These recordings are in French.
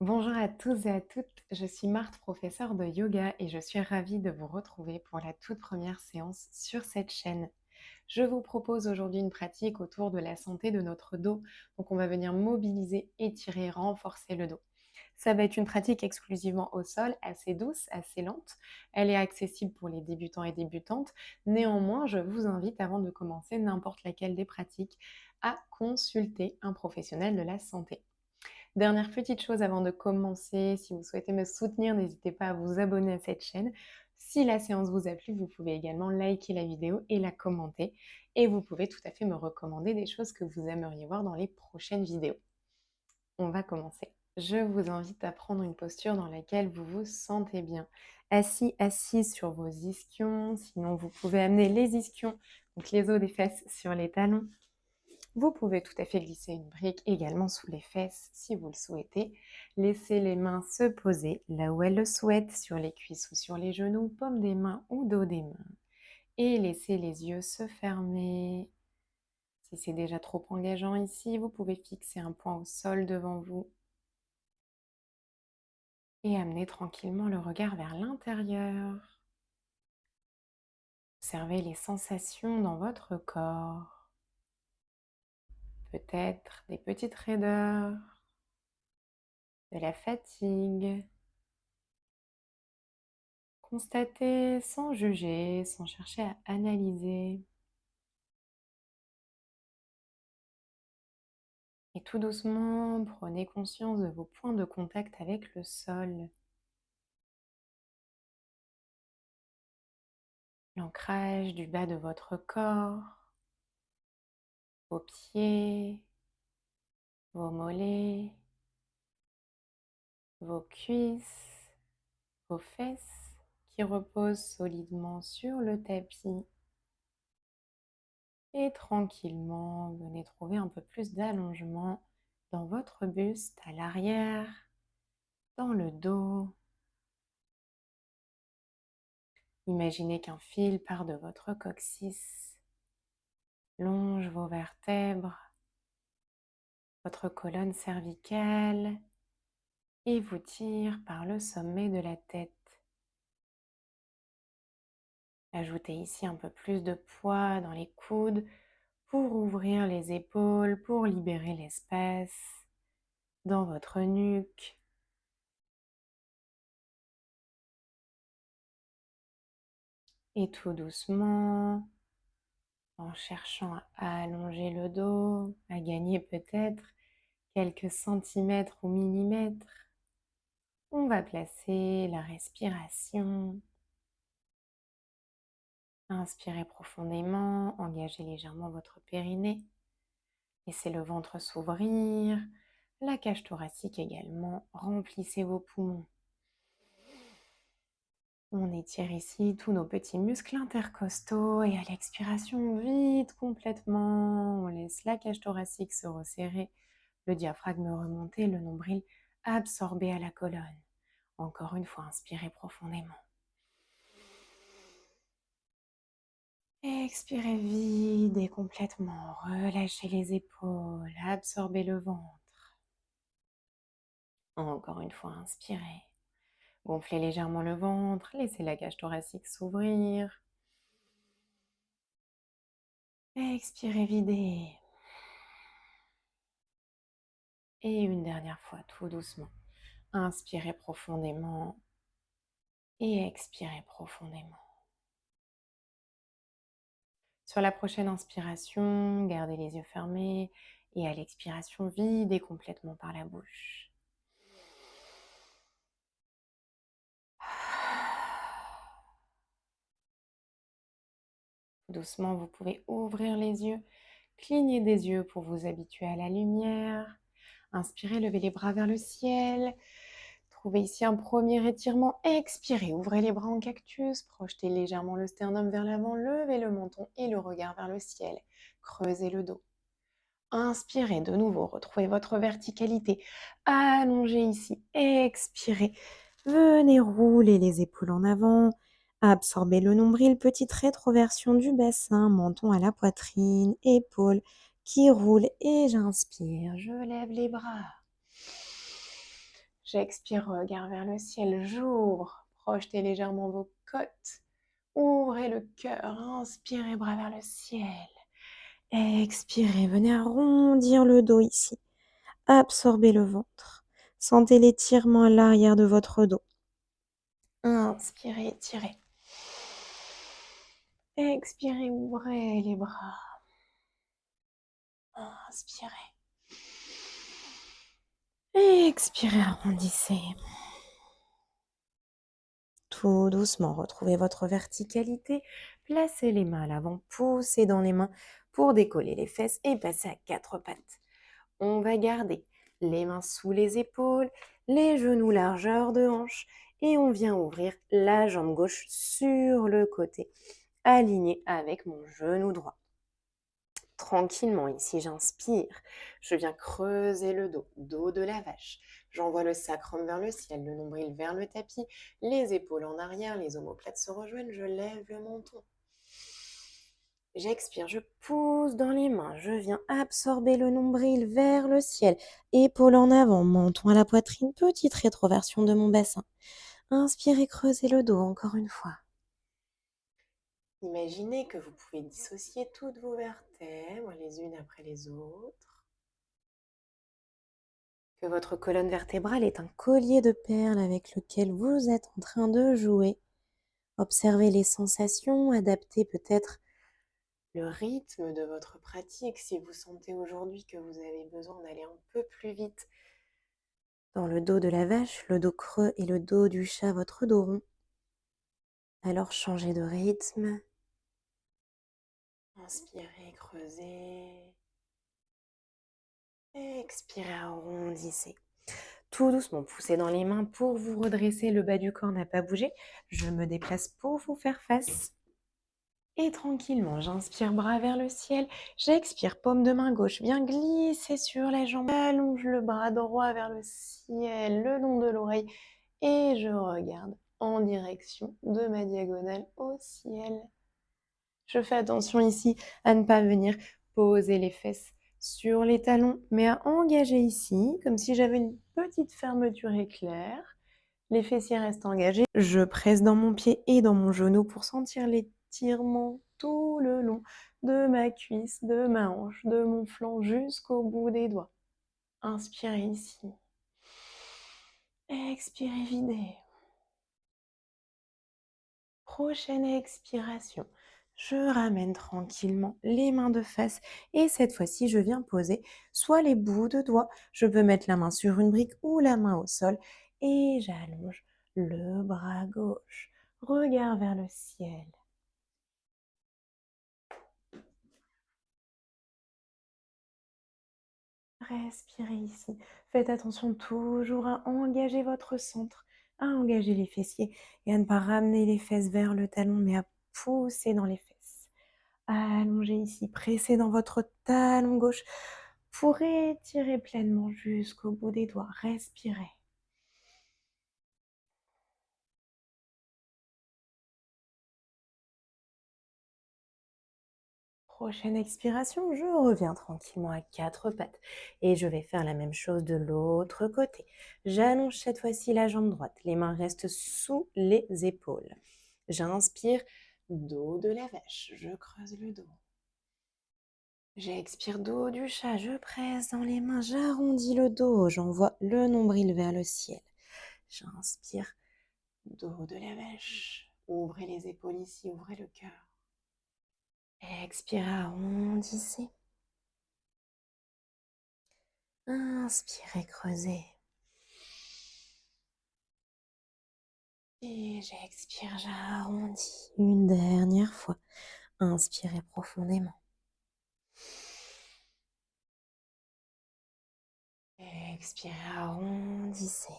Bonjour à tous et à toutes, je suis Marthe, professeure de yoga et je suis ravie de vous retrouver pour la toute première séance sur cette chaîne. Je vous propose aujourd'hui une pratique autour de la santé de notre dos. Donc on va venir mobiliser, étirer, renforcer le dos. Ça va être une pratique exclusivement au sol, assez douce, assez lente. Elle est accessible pour les débutants et débutantes. Néanmoins, je vous invite avant de commencer n'importe laquelle des pratiques à consulter un professionnel de la santé. Dernière petite chose avant de commencer, si vous souhaitez me soutenir, n'hésitez pas à vous abonner à cette chaîne. Si la séance vous a plu, vous pouvez également liker la vidéo et la commenter. Et vous pouvez tout à fait me recommander des choses que vous aimeriez voir dans les prochaines vidéos. On va commencer. Je vous invite à prendre une posture dans laquelle vous vous sentez bien. Assis, assise sur vos ischions. Sinon, vous pouvez amener les ischions, donc les os des fesses, sur les talons. Vous pouvez tout à fait glisser une brique également sous les fesses si vous le souhaitez. Laissez les mains se poser là où elles le souhaitent, sur les cuisses ou sur les genoux, paume des mains ou dos des mains. Et laissez les yeux se fermer. Si c'est déjà trop engageant ici, vous pouvez fixer un point au sol devant vous et amener tranquillement le regard vers l'intérieur. Observez les sensations dans votre corps. Peut-être des petites raideurs, de la fatigue. Constatez sans juger, sans chercher à analyser. Et tout doucement, prenez conscience de vos points de contact avec le sol. L'ancrage du bas de votre corps, vos pieds, vos mollets, vos cuisses, vos fesses qui reposent solidement sur le tapis. Et tranquillement, venez trouver un peu plus d'allongement dans votre buste, à l'arrière, dans le dos. Imaginez qu'un fil part de votre coccyx, longe vos vertèbres, votre colonne cervicale et vous tire par le sommet de la tête. Ajoutez ici un peu plus de poids dans les coudes pour ouvrir les épaules, pour libérer l'espace dans votre nuque. Et tout doucement, en cherchant à allonger le dos, à gagner peut-être quelques centimètres ou millimètres, on va placer la respiration. Inspirez profondément, engagez légèrement votre périnée. Laissez le ventre s'ouvrir, la cage thoracique également. Remplissez vos poumons. On étire ici tous nos petits muscles intercostaux et à l'expiration, vide complètement. On laisse la cage thoracique se resserrer, le diaphragme remonter, le nombril absorbé à la colonne. Encore une fois, inspirez profondément. Expirez vide et complètement. Relâchez les épaules, absorbez le ventre. Encore une fois, inspirez. Gonflez légèrement le ventre, laissez la cage thoracique s'ouvrir. Expirez, videz. Et une dernière fois, tout doucement. Inspirez profondément et expirez profondément. Sur la prochaine inspiration, gardez les yeux fermés et à l'expiration, videz complètement par la bouche. Doucement, vous pouvez ouvrir les yeux, cligner des yeux pour vous habituer à la lumière. Inspirez, levez les bras vers le ciel. Trouvez ici un premier étirement. Expirez, ouvrez les bras en cactus. Projetez légèrement le sternum vers l'avant. Levez le menton et le regard vers le ciel. Creusez le dos. Inspirez de nouveau, retrouvez votre verticalité. Allongez ici. Expirez. Venez rouler les épaules en avant. Absorbez le nombril, petite rétroversion du bassin, menton à la poitrine, épaules qui roulent et j'inspire, je lève les bras. J'expire, regard vers le ciel, j'ouvre. Projetez légèrement vos côtes. Ouvrez le cœur, inspirez, bras vers le ciel. Expirez, venez arrondir le dos ici. Absorbez le ventre. Sentez l'étirement à l'arrière de votre dos. Inspirez, étirez. Expirez, ouvrez les bras. Inspirez. Expirez, arrondissez. Tout doucement, retrouvez votre verticalité. Placez les mains à l'avant, poussez dans les mains pour décoller les fesses et passer à quatre pattes. On va garder les mains sous les épaules, les genoux largeur de hanche et on vient ouvrir la jambe gauche sur le côté, aligné avec mon genou droit. Tranquillement, ici j'inspire, je viens creuser le dos, dos de la vache. J'envoie le sacrum vers le ciel, le nombril vers le tapis, les épaules en arrière, les omoplates se rejoignent, je lève le menton. J'expire, je pousse dans les mains, je viens absorber le nombril vers le ciel, épaules en avant, menton à la poitrine, petite rétroversion de mon bassin. Inspirez, creusez le dos encore une fois. Imaginez que vous pouvez dissocier toutes vos vertèbres les unes après les autres. Que votre colonne vertébrale est un collier de perles avec lequel vous êtes en train de jouer. Observez les sensations, adaptez peut-être le rythme de votre pratique si vous sentez aujourd'hui que vous avez besoin d'aller un peu plus vite. Dans le dos de la vache, le dos creux et le dos du chat, votre dos rond. Alors changez de rythme. Inspirez, creusez. Expirez, arrondissez. Tout doucement, poussez dans les mains pour vous redresser. Le bas du corps n'a pas bougé. Je me déplace pour vous faire face. Et tranquillement, j'inspire, bras vers le ciel. J'expire, paume de main gauche vient glisser sur la jambe. Allonge le bras droit vers le ciel, le long de l'oreille. Et je regarde en direction de ma diagonale au ciel. Je fais attention ici à ne pas venir poser les fesses sur les talons, mais à engager ici, comme si j'avais une petite fermeture éclair. Les fessiers restent engagés. Je presse dans mon pied et dans mon genou pour sentir l'étirement tout le long de ma cuisse, de ma hanche, de mon flanc jusqu'au bout des doigts. Inspirez ici. Expirez, videz. Prochaine expiration. Je ramène tranquillement les mains de face et cette fois-ci, je viens poser soit les bouts de doigts, je peux mettre la main sur une brique ou la main au sol et j'allonge le bras gauche. Regard vers le ciel. Respirez ici. Faites attention toujours à engager votre centre, à engager les fessiers et à ne pas ramener les fesses vers le talon, mais à pousser dans les fesses. Allongez ici, pressez dans votre talon gauche pour étirer pleinement jusqu'au bout des doigts. Respirez. Prochaine expiration, je reviens tranquillement à quatre pattes et je vais faire la même chose de l'autre côté. J'allonge cette fois-ci la jambe droite, les mains restent sous les épaules. J'inspire, dos de la vache, je creuse le dos. J'expire, dos du chat, je presse dans les mains, j'arrondis le dos, j'envoie le nombril vers le ciel. J'inspire, dos de la vache, ouvrez les épaules ici, ouvrez le cœur. Expire, arrondissez. Inspirez, creusez. Et j'expire, j'arrondis. Une dernière fois. Inspirez profondément. Expirez, arrondissez.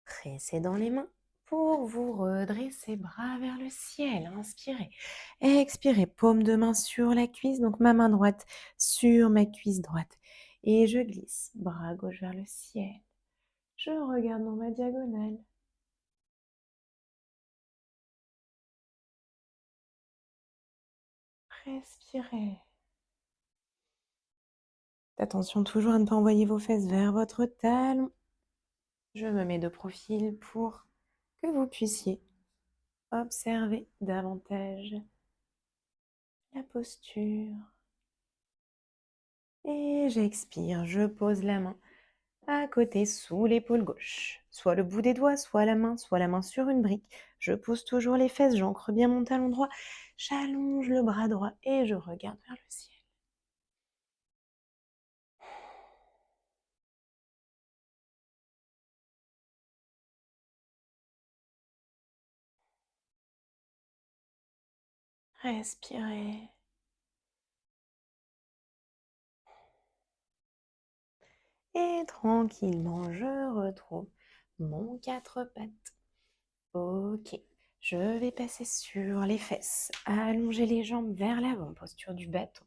Pressez dans les mains pour vous redresser, bras vers le ciel. Inspirez. Expirez, paume de main sur la cuisse, donc ma main droite sur ma cuisse droite. Et je glisse, bras gauche vers le ciel. Je regarde dans ma diagonale. Respirez. Attention toujours à ne pas envoyer vos fesses vers votre talon. Je me mets de profil pour que vous puissiez observer davantage la posture. Et j'expire, je pose la main à côté sous l'épaule gauche. Soit le bout des doigts, soit la main sur une brique. Je pose toujours les fesses, j'ancre bien mon talon droit. J'allonge le bras droit et je regarde vers le ciel. Respirez. Et tranquillement, je retrouve mon quatre pattes. Ok, je vais passer sur les fesses, allonger les jambes vers l'avant, posture du bâton.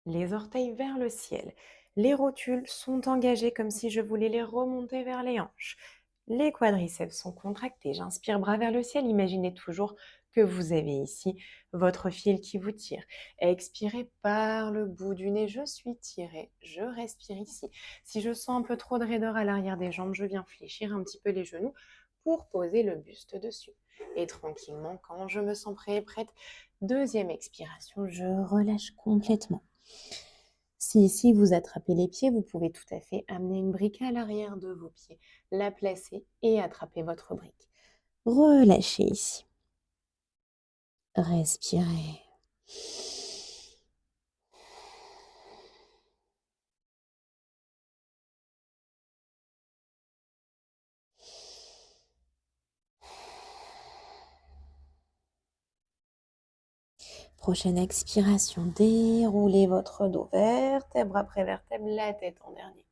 Les orteils vers le ciel. Les rotules sont engagées comme si je voulais les remonter vers les hanches. Les quadriceps sont contractés. J'inspire bras vers le ciel. Imaginez toujours que vous avez ici votre fil qui vous tire. Expirez par le bout du nez. Je suis tirée. Je respire ici. Si je sens un peu trop de raideur à l'arrière des jambes, je viens fléchir un petit peu les genoux pour poser le buste dessus. Et tranquillement, quand je me sens prêt et prête, deuxième expiration, je relâche complètement. Si ici vous attrapez les pieds, vous pouvez tout à fait amener une brique à l'arrière de vos pieds, la placer et attraper votre brique. Relâchez ici. Respirez. Prochaine expiration, déroulez votre dos vertèbre après vertèbre, la tête en dernier.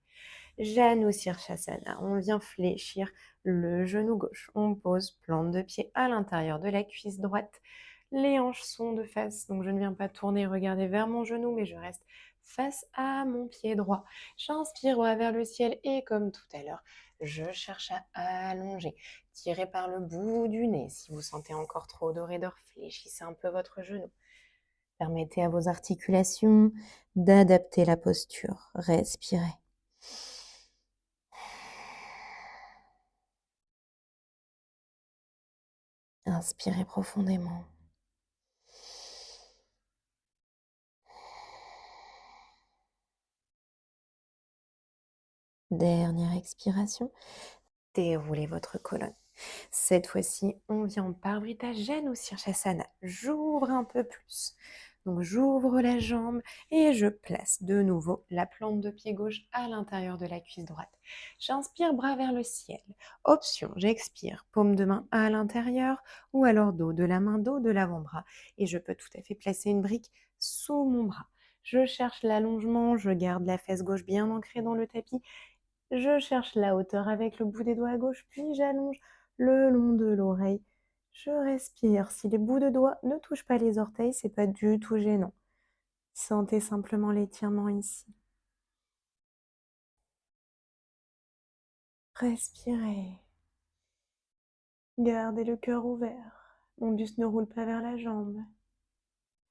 Janu Sirsasana, on vient fléchir le genou gauche. On pose plante de pied à l'intérieur de la cuisse droite. Les hanches sont de face, donc je ne viens pas tourner et regarder vers mon genou, mais je reste face à mon pied droit. J'inspire bras vers le ciel et comme tout à l'heure, je cherche à allonger. Tirez par le bout du nez. Si vous sentez encore trop de raideur, fléchissez un peu votre genou. Permettez à vos articulations d'adapter la posture. Respirez. Inspirez profondément. Dernière expiration. Déroulez votre colonne. Cette fois-ci, on vient en Parivrtta Janu Sirsasana. J'ouvre un peu plus. Donc j'ouvre la jambe et je place de nouveau la plante de pied gauche à l'intérieur de la cuisse droite. J'inspire bras vers le ciel. Option, j'expire paume de main à l'intérieur ou alors dos de la main, dos de l'avant-bras. Et je peux tout à fait placer une brique sous mon bras. Je cherche l'allongement, je garde la fesse gauche bien ancrée dans le tapis. Je cherche la hauteur avec le bout des doigts à gauche, puis j'allonge le long de l'oreille. Je respire. Si les bouts de doigts ne touchent pas les orteils, c'est pas du tout gênant. Sentez simplement l'étirement ici. Respirez. Gardez le cœur ouvert. Mon buste ne roule pas vers la jambe.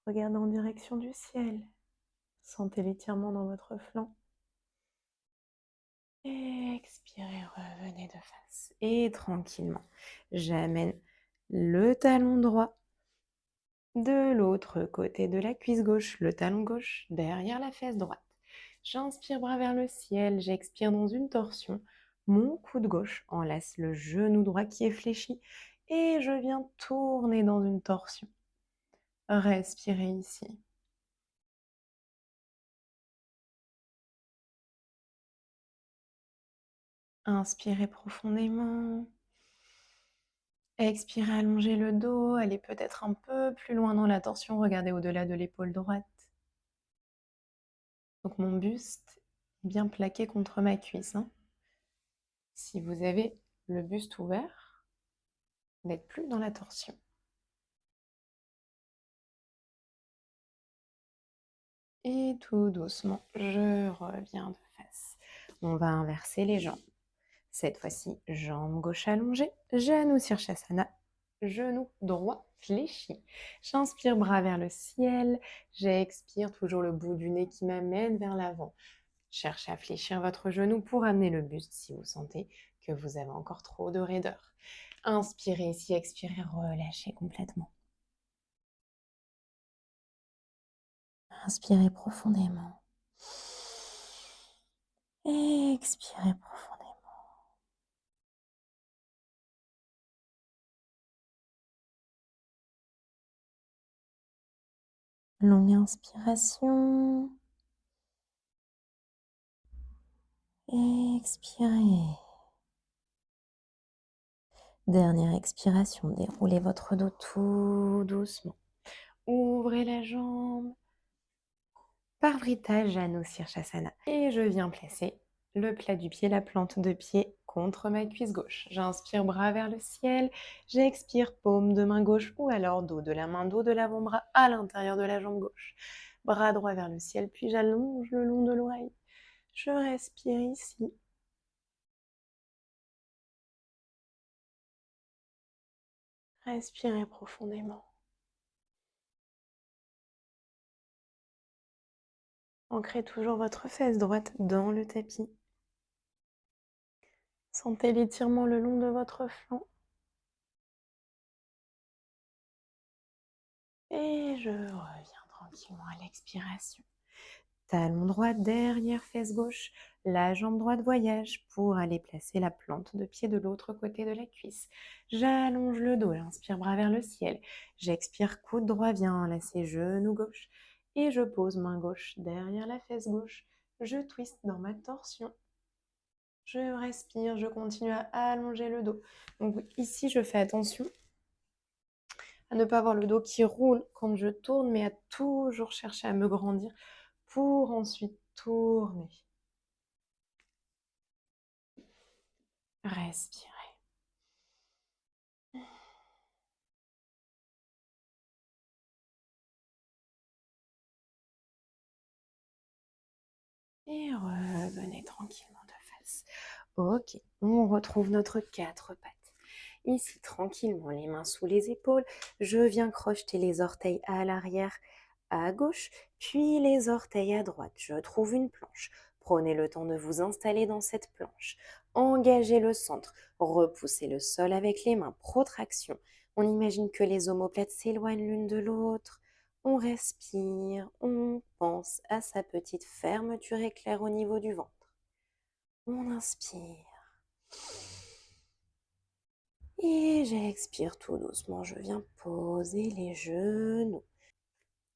Regardez en direction du ciel. Sentez l'étirement dans votre flanc. Expirez, revenez de face. Et tranquillement, j'amène le talon droit de l'autre côté de la cuisse gauche, le talon gauche derrière la fesse droite. J'inspire bras vers le ciel, j'expire dans une torsion. Mon coude gauche enlace le genou droit qui est fléchi et je viens tourner dans une torsion. Respirez ici. Inspirez profondément. Expirez, allongez le dos, allez peut-être un peu plus loin dans la torsion, regardez au-delà de l'épaule droite. Donc mon buste est bien plaqué contre ma cuisse. Si vous avez le buste ouvert, vous n'êtes plus dans la torsion. Et tout doucement, je reviens de face. On va inverser les jambes. Cette fois-ci, jambe gauche allongée, Janu Sirsasana, genou droit fléchi. J'inspire bras vers le ciel, j'expire toujours le bout du nez qui m'amène vers l'avant. Cherchez à fléchir votre genou pour amener le buste si vous sentez que vous avez encore trop de raideur. Inspirez ici, expirez, relâchez complètement. Inspirez profondément. Expirez profondément. Longue inspiration. Expirez. Dernière expiration, déroulez votre dos tout doucement. Ouvrez la jambe. Parvrita Janu Sirsasana. Et je viens placer le plat du pied, la plante de pied contre ma cuisse gauche. J'inspire, bras vers le ciel. J'expire, paume de main gauche ou alors dos de la main, dos de l'avant-bras à l'intérieur de la jambe gauche. Bras droit vers le ciel, puis j'allonge le long de l'oreille. Je respire ici. Respirez profondément. Ancrez toujours votre fesse droite dans le tapis. Sentez l'étirement le long de votre flanc. Et je reviens tranquillement à l'expiration. Talon droit derrière fesse gauche, la jambe droite voyage pour aller placer la plante de pied de l'autre côté de la cuisse. J'allonge le dos, j'inspire bras vers le ciel. J'expire, coude droit vient enlacer genou gauche. Et je pose main gauche derrière la fesse gauche. Je twiste dans ma torsion. Je respire, je continue à allonger le dos. Donc ici, je fais attention à ne pas avoir le dos qui roule quand je tourne, mais à toujours chercher à me grandir pour ensuite tourner. Respirez. Et revenez tranquillement de face. Ok, on retrouve notre quatre pattes. Ici, tranquillement, les mains sous les épaules. Je viens crocheter les orteils à l'arrière, à gauche, puis les orteils à droite. Je trouve une planche. Prenez le temps de vous installer dans cette planche. Engagez le centre. Repoussez le sol avec les mains. Protraction. On imagine que les omoplates s'éloignent l'une de l'autre. On respire, on pense à sa petite fermeture éclair au niveau du ventre. On inspire. Et j'expire tout doucement. Je viens poser les genoux.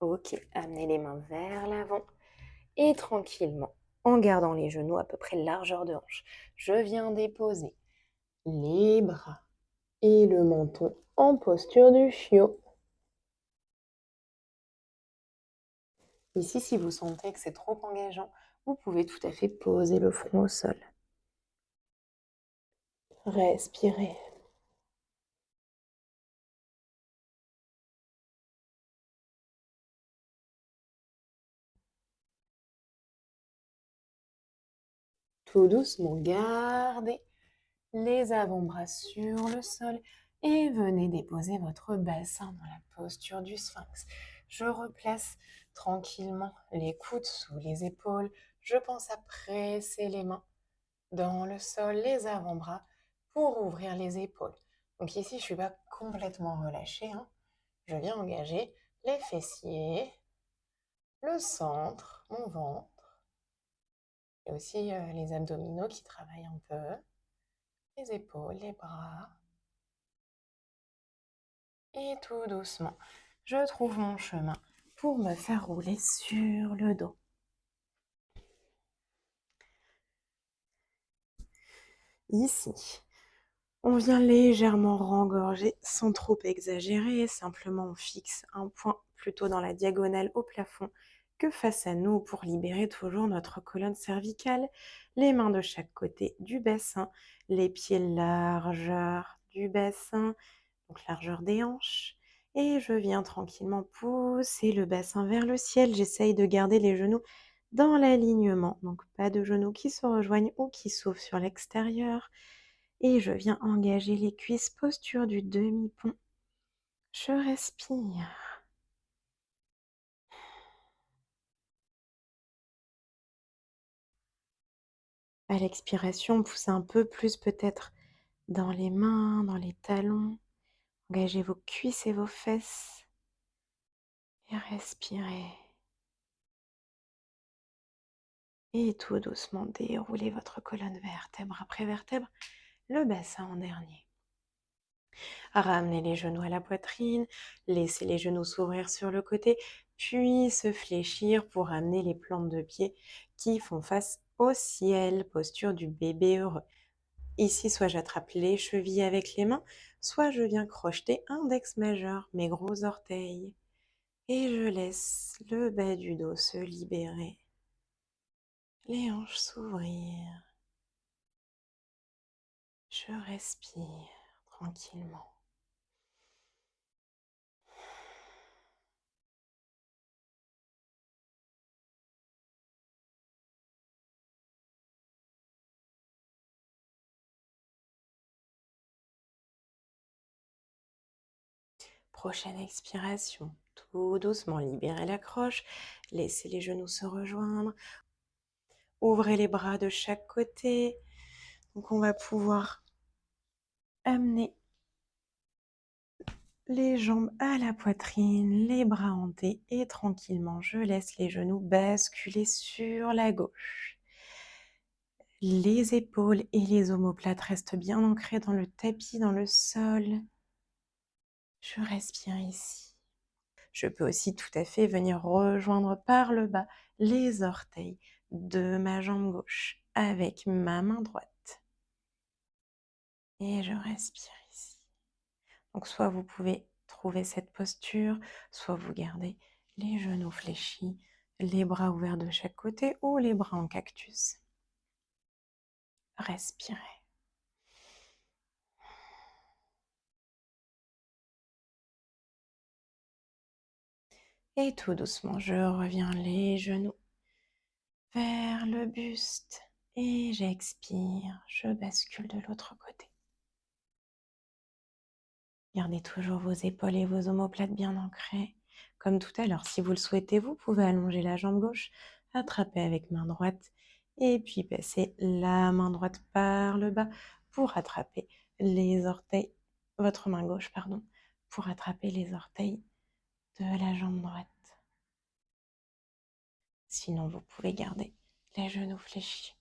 Ok, amenez les mains vers l'avant. Et tranquillement, en gardant les genoux à peu près largeur de hanche, je viens déposer les bras et le menton en posture du chiot. Ici, si vous sentez que c'est trop engageant, vous pouvez tout à fait poser le front au sol. Respirez. Tout doucement, gardez les avant-bras sur le sol et venez déposer votre bassin dans la posture du sphinx. Je replace tranquillement les coudes sous les épaules. Je pense à presser les mains dans le sol, les avant-bras pour ouvrir les épaules. Donc ici, je ne suis pas complètement relâchée, hein. Je viens engager les fessiers, le centre, mon ventre, et aussi les abdominaux qui travaillent un peu, les épaules, les bras. Et tout doucement, je trouve mon chemin pour me faire rouler sur le dos. Ici, on vient légèrement rengorger sans trop exagérer. Simplement, on fixe un point plutôt dans la diagonale au plafond que face à nous pour libérer toujours notre colonne cervicale. Les mains de chaque côté du bassin, les pieds largeur du bassin, donc largeur des hanches. Et je viens tranquillement pousser le bassin vers le ciel. J'essaye de garder les genoux dans l'alignement. Donc pas de genoux qui se rejoignent ou qui s'ouvrent sur l'extérieur. Et je viens engager les cuisses, posture du demi-pont. Je respire. À l'expiration, poussez un peu plus peut-être dans les mains, dans les talons. Engagez vos cuisses et vos fesses et respirez. Et tout doucement, déroulez votre colonne vertèbre après vertèbre, le bassin en dernier. Ramenez les genoux à la poitrine, laissez les genoux s'ouvrir sur le côté, puis se fléchir pour amener les plantes de pied qui font face au ciel, posture du bébé heureux. Ici, soit j'attrape les chevilles avec les mains, soit je viens crocheter index majeur, mes gros orteils. Et je laisse le bas du dos se libérer, les hanches s'ouvrir. Je respire tranquillement. Prochaine expiration, tout doucement, libérez la croche, laissez les genoux se rejoindre, ouvrez les bras de chaque côté. Donc on va pouvoir amener les jambes à la poitrine, les bras en T et tranquillement, je laisse les genoux basculer sur la gauche. Les épaules et les omoplates restent bien ancrées dans le tapis, dans le sol. Je respire ici. Je peux aussi tout à fait venir rejoindre par le bas les orteils de ma jambe gauche avec ma main droite. Et je respire ici. Donc soit vous pouvez trouver cette posture, soit vous gardez les genoux fléchis, les bras ouverts de chaque côté ou les bras en cactus. Respirez. Et tout doucement, je reviens les genoux vers le buste et j'expire, je bascule de l'autre côté. Gardez toujours vos épaules et vos omoplates bien ancrées. Comme tout à l'heure, si vous le souhaitez, vous pouvez allonger la jambe gauche, attraper avec main droite et puis passer la main droite par le bas pour attraper les orteils, votre main gauche, pardon, pour attraper les orteils de la jambe droite. Sinon, vous pouvez garder les genoux fléchis.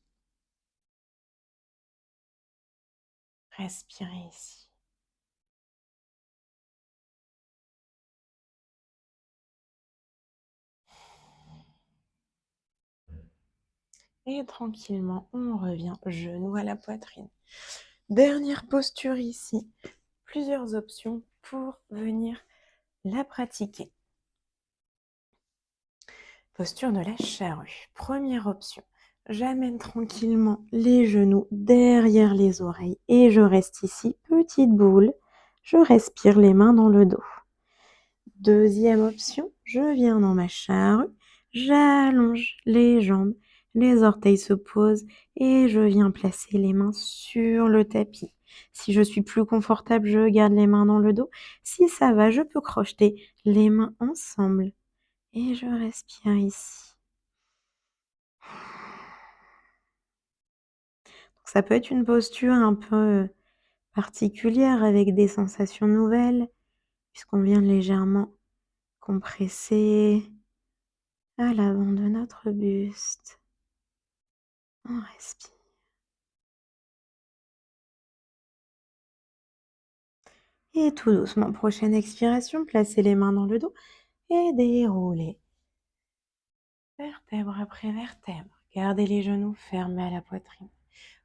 Respirez ici. Et tranquillement, on revient genou à la poitrine. Dernière posture ici. Plusieurs options pour venir la pratiquer. Posture de la charrue. Première option. J'amène tranquillement les genoux derrière les oreilles et je reste ici, petite boule. Je respire les mains dans le dos. Deuxième option, je viens dans ma charrue, j'allonge les jambes, les orteils se posent et je viens placer les mains sur le tapis. Si je suis plus confortable, je garde les mains dans le dos. Si ça va, je peux crocheter les mains ensemble et je respire ici. Donc, ça peut être une posture un peu particulière avec des sensations nouvelles puisqu'on vient légèrement compresser à l'avant de notre buste. On respire. Et tout doucement, prochaine expiration, placez les mains dans le dos et déroulez. Vertèbre après vertèbre. Gardez les genoux fermés à la poitrine.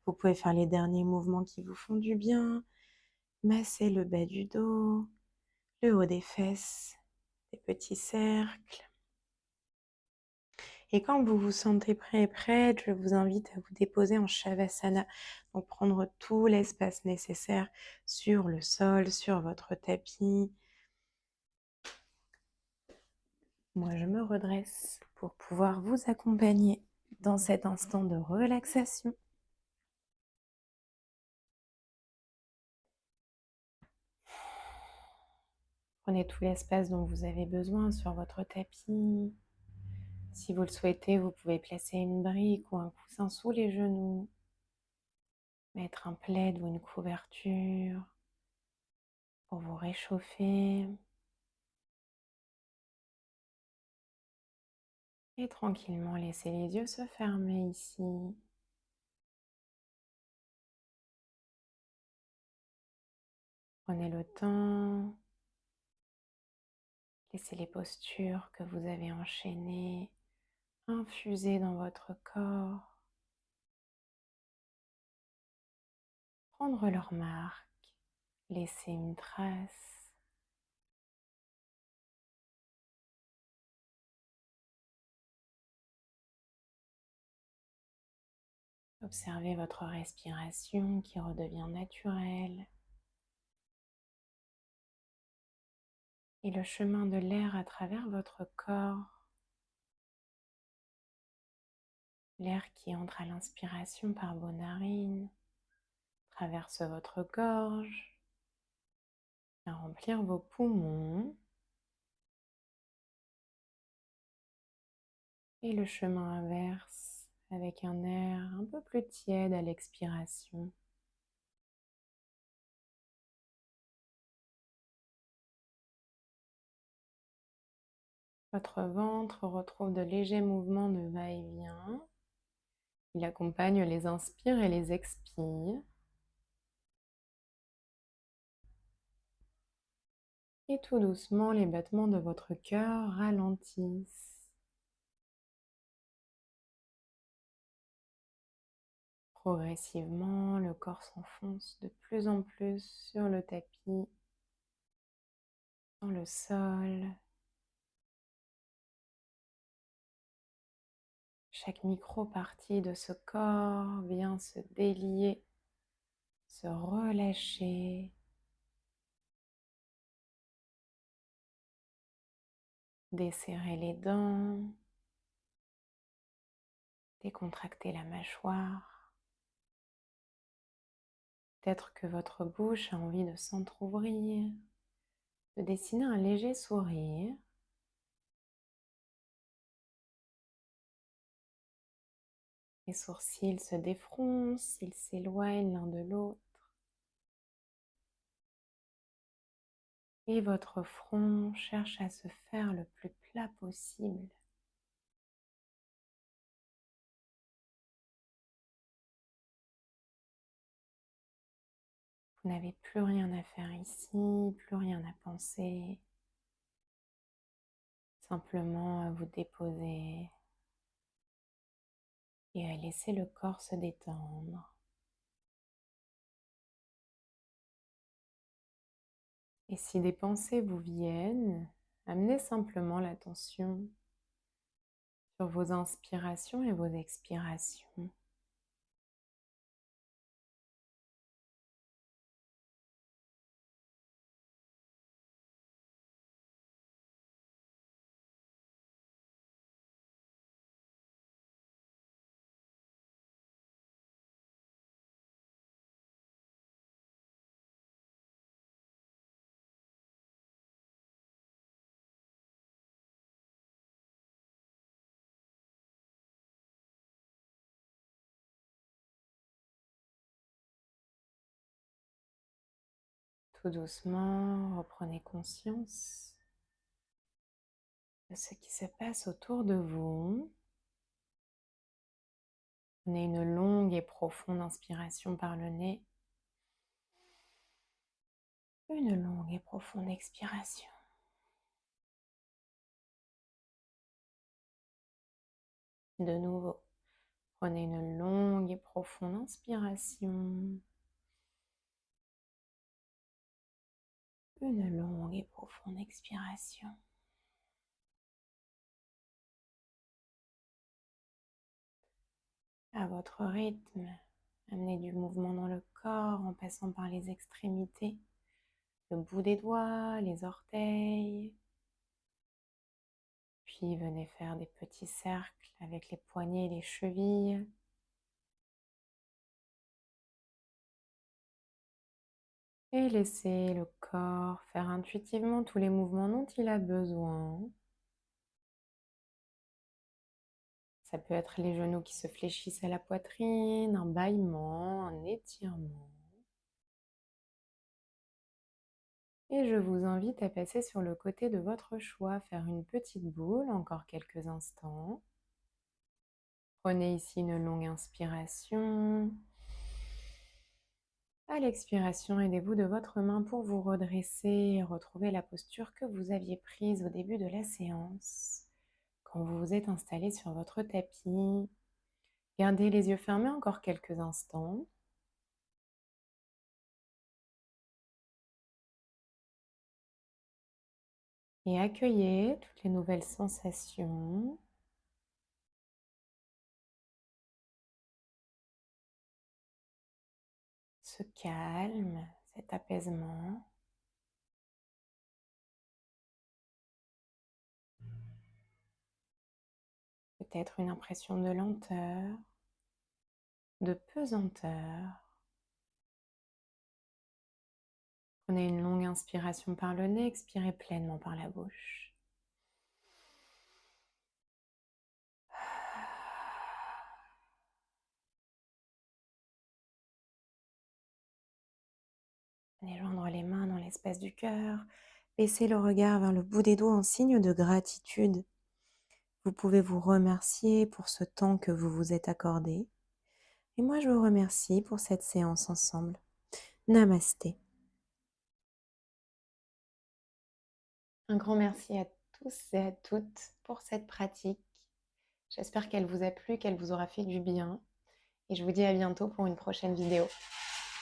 Vous pouvez faire les derniers mouvements qui vous font du bien. Massez le bas du dos, le haut des fesses, des petits cercles. Et quand vous vous sentez prêt et prête, je vous invite à vous déposer en Shavasana. Donc prendre tout l'espace nécessaire sur le sol, sur votre tapis. Moi, je me redresse pour pouvoir vous accompagner dans cet instant de relaxation. Prenez tout l'espace dont vous avez besoin sur votre tapis. Si vous le souhaitez, vous pouvez placer une brique ou un coussin sous les genoux. mettre un plaid ou une couverture pour vous réchauffer et tranquillement laisser les yeux se fermer ici. Prenez le temps, laissez les postures que vous avez enchaînées infuser dans votre corps, prendre leur marque, laisser une trace. Observez votre respiration qui redevient naturelle et le chemin de l'air à travers votre corps. L'air qui entre à l'inspiration par vos narines, traverse votre gorge, à remplir vos poumons. Et le chemin inverse avec un air un peu plus tiède à l'expiration. Votre ventre retrouve de légers mouvements de va-et-vient. Il accompagne les inspires et les expires. Et tout doucement, les battements de votre cœur ralentissent. Progressivement, le corps s'enfonce de plus en plus sur le tapis, dans le sol. Chaque micro-partie de ce corps vient se délier, se relâcher. Desserrer les dents, décontracter la mâchoire. Peut-être que votre bouche a envie de s'entrouvrir, de dessiner un léger sourire. Les sourcils se défroncent, ils s'éloignent l'un de l'autre. Et votre front cherche à se faire le plus plat possible. Vous n'avez plus rien à faire ici, plus rien à penser. Simplement à vous déposer et à laisser le corps se détendre. Et si des pensées vous viennent, amenez simplement l'attention sur vos inspirations et vos expirations. Tout doucement, reprenez conscience de ce qui se passe autour de vous. Prenez une longue et profonde inspiration par le nez. Une longue et profonde expiration. De nouveau, prenez une longue et profonde inspiration. Une longue et profonde expiration. À votre rythme, amenez du mouvement dans le corps en passant par les extrémités, le bout des doigts, les orteils. Puis venez faire des petits cercles avec les poignets et les chevilles. Et laissez le corps faire intuitivement tous les mouvements dont il a besoin. Ça peut être les genoux qui se fléchissent à la poitrine, un bâillement, un étirement. Et je vous invite à passer sur le côté de votre choix, faire une petite boule, encore quelques instants. Prenez ici une longue inspiration. À l'expiration, aidez-vous de votre main pour vous redresser et retrouver la posture que vous aviez prise au début de la séance, quand vous vous êtes installé sur votre tapis. Gardez les yeux fermés encore quelques instants et accueillez toutes les nouvelles sensations, ce calme, cet apaisement, peut-être une impression de lenteur, de pesanteur. Prenez une longue inspiration par le nez, expirez pleinement par la bouche. Allez joindre les mains dans l'espace du cœur. Baissez le regard vers le bout des doigts en signe de gratitude. Vous pouvez vous remercier pour ce temps que vous vous êtes accordé. Et moi, je vous remercie pour cette séance ensemble. Namasté. Un grand merci à tous et à toutes pour cette pratique. J'espère qu'elle vous a plu, qu'elle vous aura fait du bien. Et je vous dis à bientôt pour une prochaine vidéo.